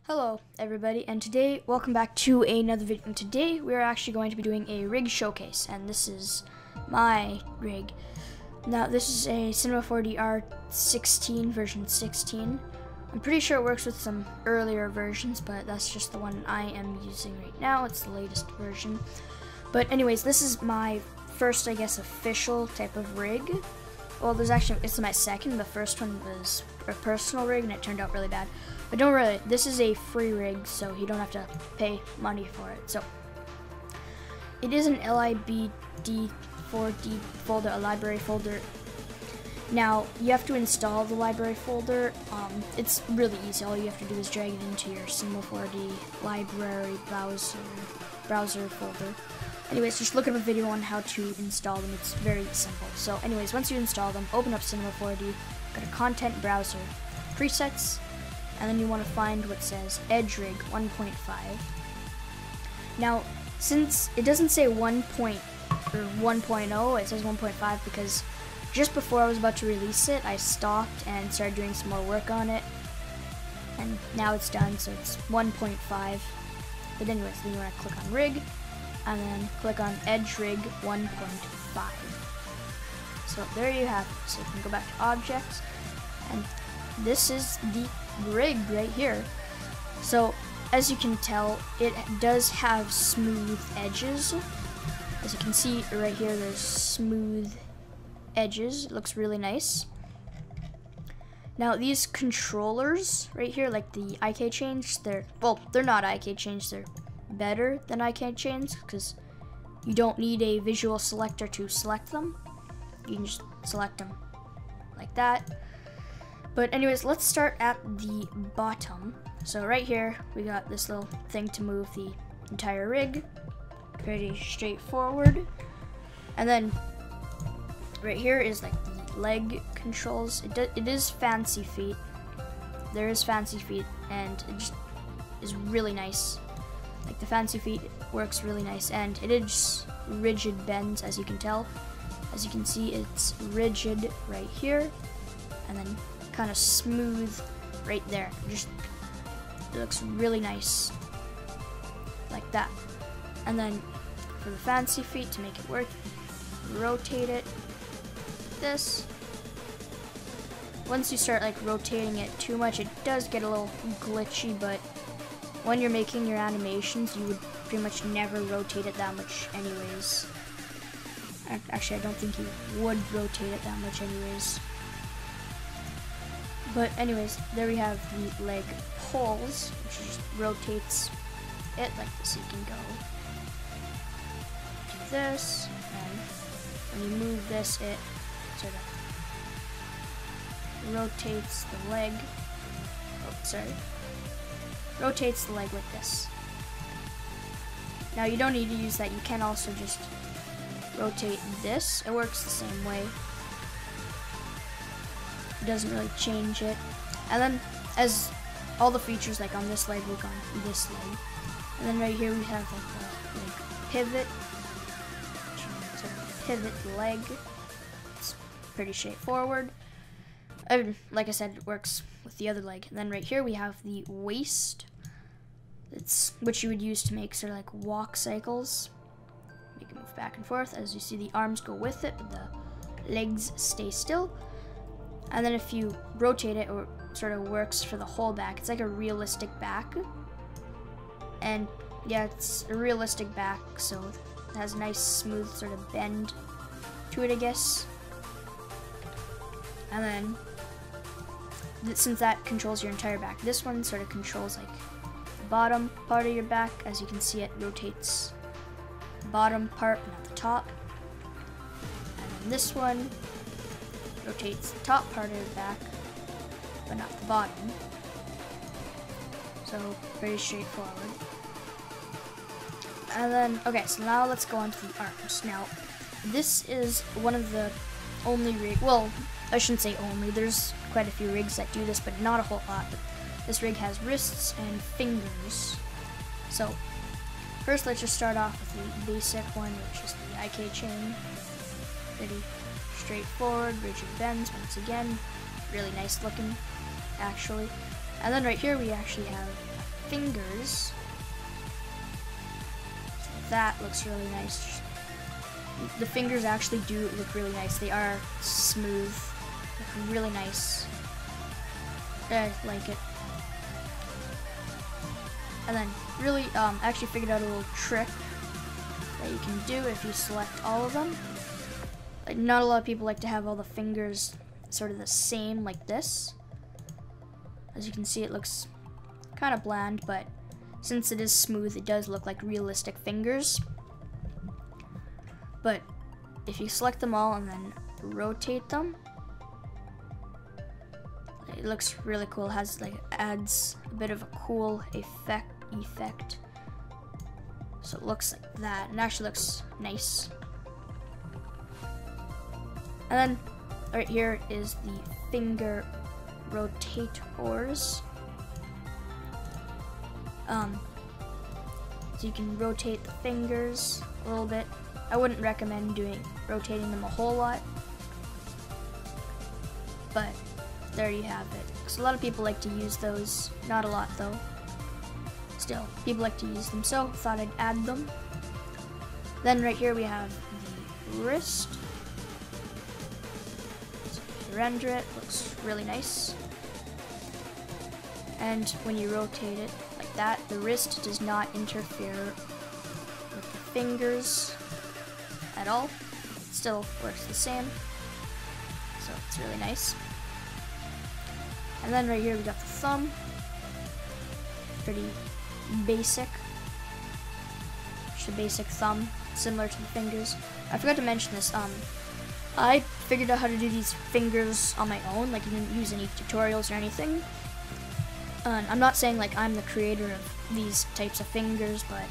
Hello everybody, and today, welcome back to another video. And today we're actually going to be doing a rig showcase, and this is my rig. Now this is a Cinema4d R16 version 16. I'm pretty sure it works with some earlier versions, but that's just the one I am using right now. It's the latest version. But anyways, this is my first, I guess, official type of rig. Well, it's my second. The first one was a personal rig and it turned out really bad. But don't worry, this is a free rig, so you don't have to pay money for it. So it is an libd4d folder, a library folder. Now you have to install the library folder. It's really easy. All you have to do is drag it into your Cinema4d library browser folder. Anyways, just look up a video on how to install them. It's very simple. So anyways, once you install them, open up Cinema4d, go to Content Browser, Presets, and then you want to find what says Edge Rig 1.5. Now, since it doesn't say 1.0, it says 1.5 because just before I was about to release it, I stopped and started doing some more work on it, and now it's done, so it's 1.5. But anyways, then you want to click on Rig, and then click on Edge Rig 1.5. So there you have it. So you can go back to Objects, and this is the rig right here. So as you can tell, it does have smooth edges. As you can see right here, there's smooth edges. It looks really nice. Now these controllers right here, like the IK chains, they're not IK chains, they're better than IK chains because you don't need a visual selector to select them. You can just select them like that. But anyways, let's start at the bottom. So right here, we got this little thing to move the entire rig. Pretty straightforward. And then right here is like the leg controls. It is fancy feet. There is fancy feet, and it just is really nice. Like the fancy feet works really nice, and it is rigid bends, as you can tell. As you can see, it's rigid right here, and then kind of smooth right there. It looks really nice like that. And then for the fancy feet, to make it work, rotate it like this. Once you start like rotating it too much, it does get a little glitchy, but when you're making your animations, you would pretty much never rotate it that much anyways. Actually, I don't think you would rotate it that much anyways. But anyways, there we have the leg pulls, which just rotates it like this. You can go do this, and when you move this, it sort of rotates the leg. Rotates the leg like this. Now you don't need to use that. You can also just rotate this. It works the same way. It doesn't really change it. And then as all the features like on this leg work on this leg. And then right here we have like a pivot. So pivot the leg. It's pretty straightforward. Like I said, it works with the other leg. And then right here we have the waist. It's which you would use to make sort of like walk cycles. You can move back and forth. As you see, the arms go with it, but the legs stay still. And then if you rotate it, it sort of works for the whole back. It's like a realistic back. And yeah, it's a realistic back, so it has a nice smooth sort of bend to it, I guess. And then since that controls your entire back, this one sort of controls like the bottom part of your back. As you can see, it rotates the bottom part, not the top. And then this one rotates the top part of the back, but not the bottom. So pretty straightforward. And then, okay, so now let's go on to the arms. Now, this is one of the only rigs, well, I shouldn't say only, there's quite a few rigs that do this, but not a whole lot. But this rig has wrists and fingers. So first, let's just start off with the basic one, which is the IK chain. Pretty straightforward, rigid bends, once again, really nice looking, actually. And then right here we actually have fingers. That looks really nice. The fingers actually do look really nice. They are smooth, look really nice. I like it. And then really actually figured out a little trick that you can do if you select all of them. Like, not a lot of people like to have all the fingers sort of the same like this. As you can see, it looks kind of bland, but since it is smooth, it does look like realistic fingers. But if you select them all and then rotate them, it looks really cool. It has like adds a bit of a cool effect. So it looks like that, and actually looks nice. And then right here is the finger rotators. So you can rotate the fingers a little bit. I wouldn't recommend rotating them a whole lot, but there you have it. Because a lot of people like to use those, not a lot though. Still, people like to use them, so thought I'd add them. Then right here we have the wrist. So if you render it, looks really nice. And when you rotate it like that, the wrist does not interfere with the fingers at all. It still works the same. So it's really nice. And then right here we got the thumb. Pretty basic. Just a basic thumb, similar to the fingers. I forgot to mention this. I figured out how to do these fingers on my own. Like, you didn't use any tutorials or anything. I'm not saying like I'm the creator of these types of fingers, but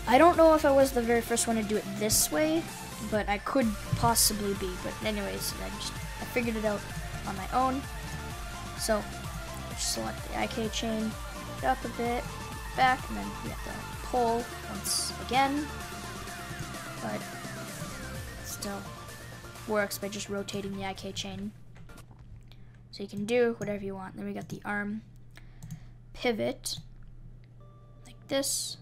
I don't know if I was the very first one to do it this way, but I could possibly be. But anyways, I figured it out on my own. So just select the IK chain, up a bit, back, and then we have to pull once again. But it still works by just rotating the IK chain. So you can do whatever you want. Then we got the arm pivot, like this.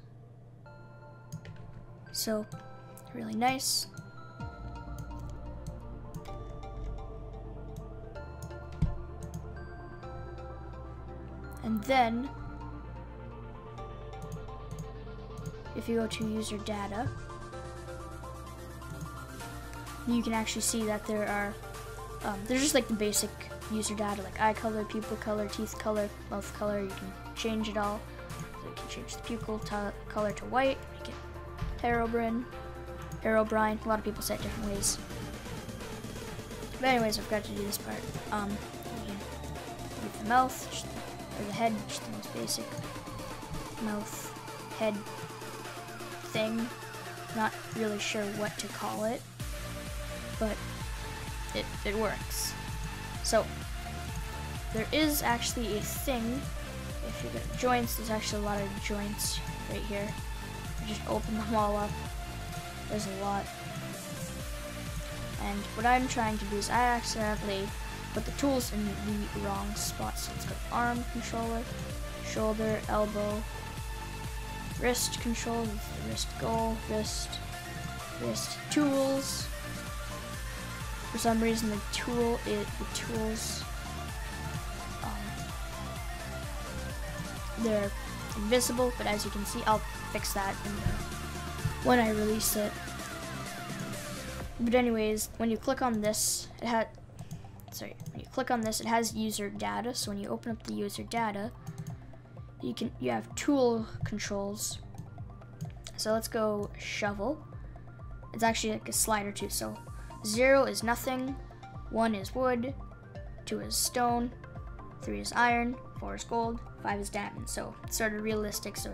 So, really nice. And then, if you go to user data, you can actually see that there are, there's just like the basic user data, like eye color, pupil color, teeth color, mouth color. You can change it all. So you can change the pupil color to white, make it Herobrine. A lot of people say it different ways. But anyways, I forgot to do this part. You can move the mouth, or the head, just the most basic mouth, head thing. Not really sure what to call it, but it works. So, there is actually a thing, if you go to joints, there's actually a lot of joints right here. You just open them all up. There's a lot. And what I'm trying to do is I accidentally put the tools in the wrong spot. So let's go to arm controller, shoulder, elbow, wrist control, wrist goal, wrist tools. For some reason the tools, they're invisible, but as you can see, I'll fix that when I release it. But anyways, when you click on this, it has user data. So when you open up the user data, you have tool controls. So let's go shovel. It's actually like a slider too. So 0 is nothing, 1 is wood, 2 is stone, 3 is iron, 4 is gold, 5 is diamond. So it's sort of realistic. So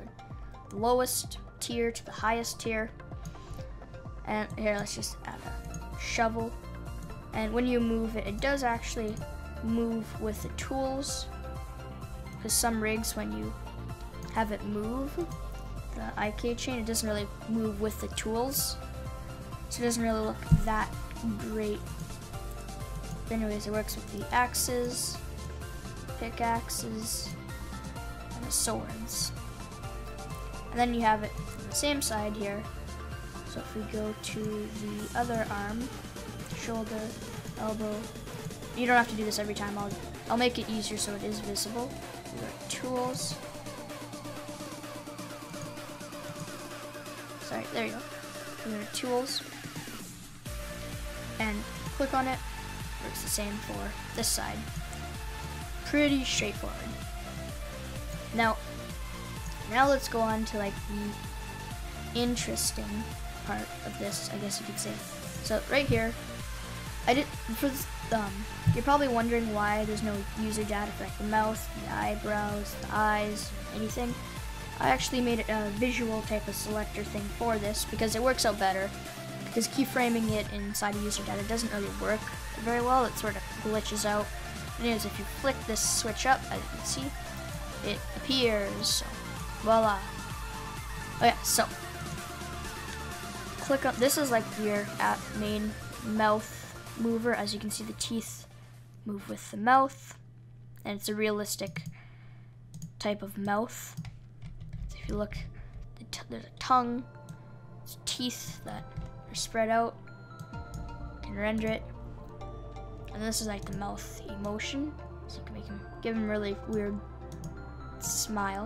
the lowest tier to the highest tier. And here, let's just add a shovel. And when you move it, it does actually move with the tools. Because some rigs, when you have it move, the IK chain, it doesn't really move with the tools. So it doesn't really look that great. But anyways, it works with the axes, pickaxes, and the swords. And then you have it from the same side here. So if we go to the other arm, shoulder, elbow, you don't have to do this every time. I'll make it easier so it is visible. We go to tools. Sorry, there you go. We go to tools and click on it. Works the same for this side. Pretty straightforward. Now let's go on to like the interesting part of this, I guess you could say. So right here, you're probably wondering why there's no user data for like the mouth, the eyebrows, the eyes, anything. I actually made a visual type of selector thing for this because it works out better. Because keyframing it inside of user data doesn't really work very well. It sort of glitches out. Anyways, if you flick this switch up, as you can see, it appears. So, voila. Oh yeah, so click on this is like your main mouth mover. As you can see, the teeth move with the mouth, and it's a realistic type of mouth. So if you look, there's a tongue, there's teeth that are spread out. You can render it, and this is like the mouth emotion. So you can give him really weird smile.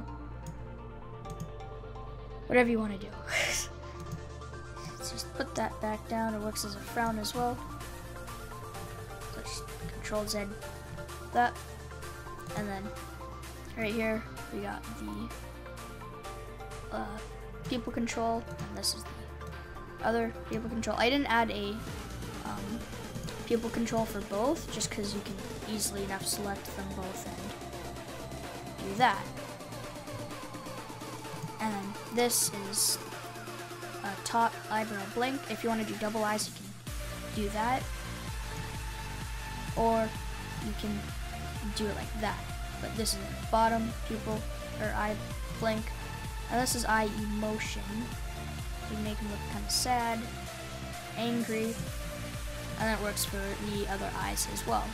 Whatever you want to do. Let's just put that back down. It works as a frown as well. So just Control Z that, and then right here we got the people control, and this is the other people control. I didn't add a people control for both, just because you can easily enough select them both and do that. And this is a top eyebrow blink. If you want to do double eyes, you can do that. Or you can do it like that. But this is the bottom pupil, or eye blink. And this is eye emotion. You make them look kind of sad, angry, and that works for the other eyes as well.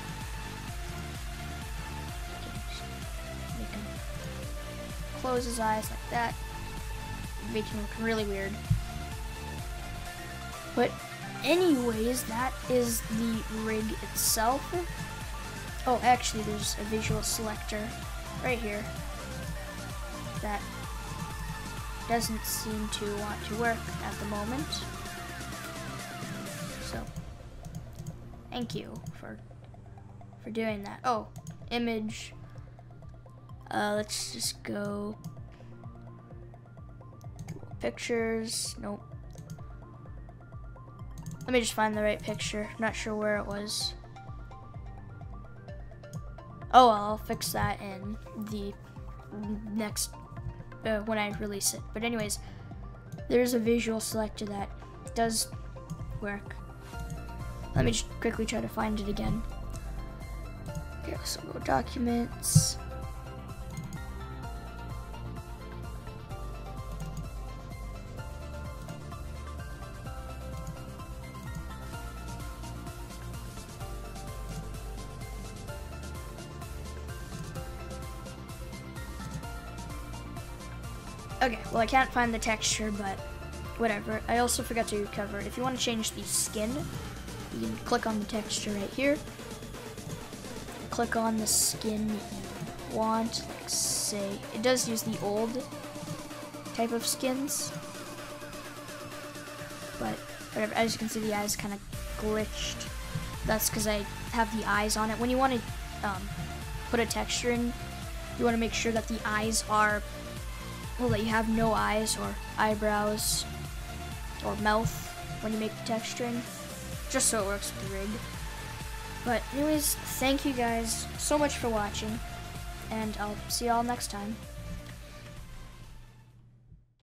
Make him close his eyes like that. Make him look really weird. But anyways, that is the rig itself. Oh, actually, there's a visual selector right here that doesn't seem to want to work at the moment. So, thank you for doing that. Oh, image. Let's just go pictures. Nope. Let me just find the right picture. Not sure where it was. Oh, well, I'll fix that in the next when I release it. But anyways, there's a visual selector that does work. Let me just quickly try to find it again. Okay, so go documents. Okay, well I can't find the texture, but whatever. I also forgot to cover it. If you want to change the skin, you can click on the texture right here. Click on the skin you want, like say, it does use the old type of skins, but whatever. As you can see, the eyes kind of glitched. That's because I have the eyes on it. When you want to put a texture in, you want to make sure that the eyes are, well, that you have no eyes or eyebrows or mouth when you make the texturing, just so it works with the rig. But anyways, thank you guys so much for watching, and I'll see y'all next time.